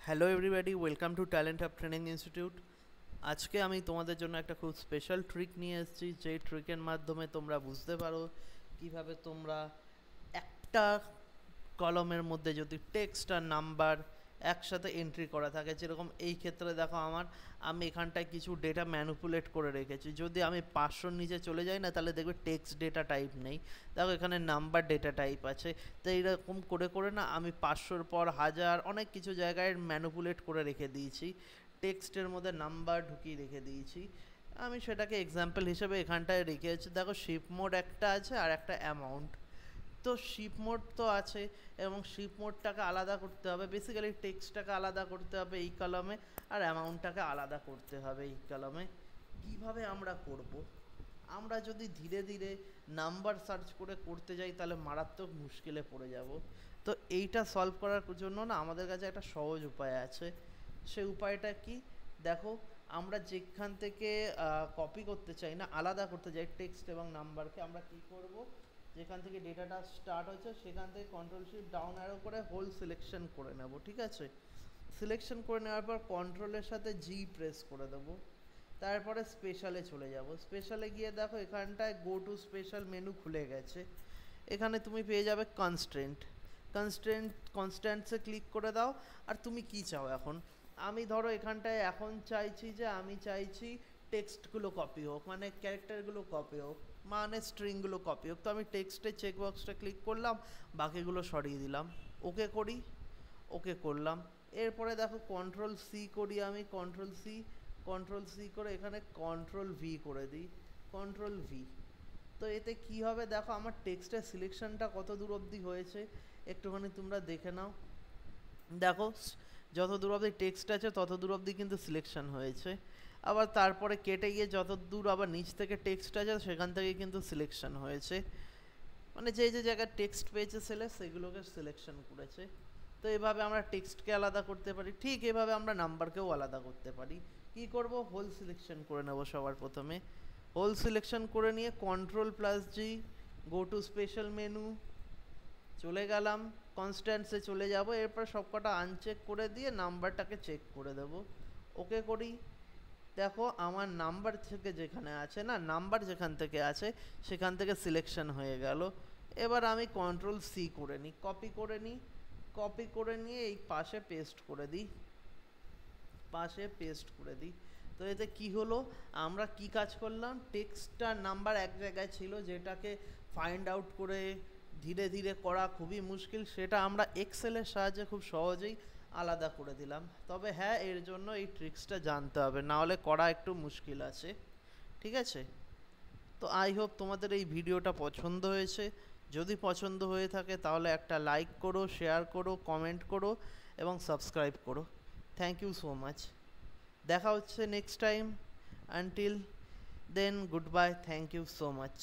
Hello everybody, welcome to talent hub training institute. আজকে আমি তোমাদের জন্য একটা খুব স্পেশাল ট্রিক নিয়ে এসেছি, যেই ট্রিকের মাধ্যমে তোমরা বুঝতে পারো কিভাবে তোমরা একটা কলমের মধ্যে যদি টেক্সট আর নাম্বার একসাথে এন্ট্রি করা থাকে। যেরকম এই ক্ষেত্রে দেখো আমি এখানটায় কিছু ডেটা ম্যানুপুলেট করে রেখেছি। যদি আমি 500 নিচে চলে যাই না, তাহলে দেখবে টেক্সট ডেটা টাইপ নেই, দেখো এখানে নাম্বার ডেটা টাইপ আছে। তো এইরকম করে করে না আমি 500-র পর 1000 অনেক কিছু জায়গায় ম্যানুপুলেট করে রেখে দিয়েছি, টেক্সটের মধ্যে নাম্বার ঢুকিয়ে রেখে দিয়েছি। আমি সেটাকে এক্সাম্পল হিসেবে এখানটায় রেখেছি। দেখো শিপ মোড একটা আছে আর একটা অ্যামাউন্ট। তো শিপ মোড তো আছে এবং শিপ মোডটাকে আলাদা করতে হবে, বেসিক্যালি টেক্সটটাকে আলাদা করতে হবে এই কলমে, আর অ্যামাউন্টটাকে আলাদা করতে হবে এই কলমে। কিভাবে আমরা করব? আমরা যদি ধীরে ধীরে নাম্বার সার্চ করে করতে যাই, তাহলে মারাত্মক মুশকিলে পড়ে যাব। তো এইটা সলভ করার জন্য না আমাদের কাছে একটা সহজ উপায় আছে। সেই উপায়টা কি? দেখো, আমরা যেখান থেকে কপি করতে চাই না, আলাদা করতে চাই টেক্সট এবং নাম্বারকে, আমরা কি করব, যেখান থেকে ডেটাটা স্টার্ট হয়েছে সেখান থেকে কন্ট্রোল শিফট ডাউন অ্যারো করে হোল সিলেকশন করে নেব। ঠিক আছে, সিলেকশন করে নেওয়ার পর কন্ট্রোলের সাথে জি প্রেস করে দেবো। তারপরে স্পেশালে চলে যাব। স্পেশালে গিয়ে দেখো এখানটায় গো টু স্পেশাল মেনু খুলে গেছে। এখানে তুমি পেয়ে যাবে কনস্ট্যান্টসে ক্লিক করে দাও। আর তুমি কি চাও এখন? আমি ধরো এখানটায় এখন চাইছি যে আমি চাইছি টেক্সটগুলো কপি হোক, মানে ক্যারেক্টারগুলো কপি হোক, মানে স্ট্রিংগুলো কপি হোক। তো আমি টেক্সটের চেকবক্সটা ক্লিক করলাম, বাকিগুলো সরিয়ে দিলাম, ওকে করি, ওকে করলাম। এরপরে দেখো কন্ট্রোল সি করি, আমি কন্ট্রোল সি করে এখানে কন্ট্রোল ভি করে দিই, কন্ট্রোল ভি। তো এতে কি হবে দেখো, আমার টেক্সটের সিলেকশনটা কত দূর অবধি হয়েছে একটুখানি তোমরা দেখে নাও। দেখো, যত দূর অবধি টেক্সট আছে তত দূর অবধি কিন্তু সিলেকশন হয়েছে। আবার তারপরে কেটে গিয়ে যত দূর আবার নিচ থেকে টেক্সট আছে সেখান থেকে কিন্তু সিলেকশন হয়েছে, মানে যে যে জায়গায় টেক্সট পেয়েছে সেগুলোকে সিলেকশন করেছে। তো এভাবে আমরা টেক্সটকে আলাদা করতে পারি, ঠিক এভাবে আমরা নাম্বারকেও আলাদা করতে পারি। কি করব, হোল সিলেকশন করে নেব সবার প্রথমে। হোল সিলেকশন করে নিয়ে control plus G, go to special menu, চলে গেলাম, কনস্ট্যান্টসে চলে যাব। এরপর সবকটা আনচেক করে দিয়ে নাম্বারটাকে চেক করে দেব, ওকে করি। দেখো আমার নাম্বার থেকে যেখানে আছে না, নাম্বার যেখান থেকে আছে সেখান থেকে সিলেকশন হয়ে গেল। এবার আমি কন্ট্রোল সি করে নিই, কপি করে নিয়ে এই পাশে পেস্ট করে দিই, তো এতে কি হলো, আমরা কি কাজ করলাম, টেক্সটটার নাম্বার এক জায়গায় ছিল, যেটাকে ফাইন্ড আউট করে ধীরে ধীরে করা খুবই মুশকিল, সেটা আমরা এক্সেলের সাহায্যে খুব সহজেই আলাদা করে দিলাম। তবে হ্যাঁ, এর জন্য এই ট্রিক্সটা জানতে হবে, না হলে করা একটু মুশকিল আছে। ঠিক আছে, তো আই হোপ তোমাদের এই ভিডিওটা পছন্দ হয়েছে। যদি পছন্দ হয়ে থাকে তাহলে একটা লাইক করো, শেয়ার করো, কমেন্ট করো এবং সাবস্ক্রাইব করো। Thank you so much. দেখা হচ্ছে next time. Until then, goodbye, thank you so much.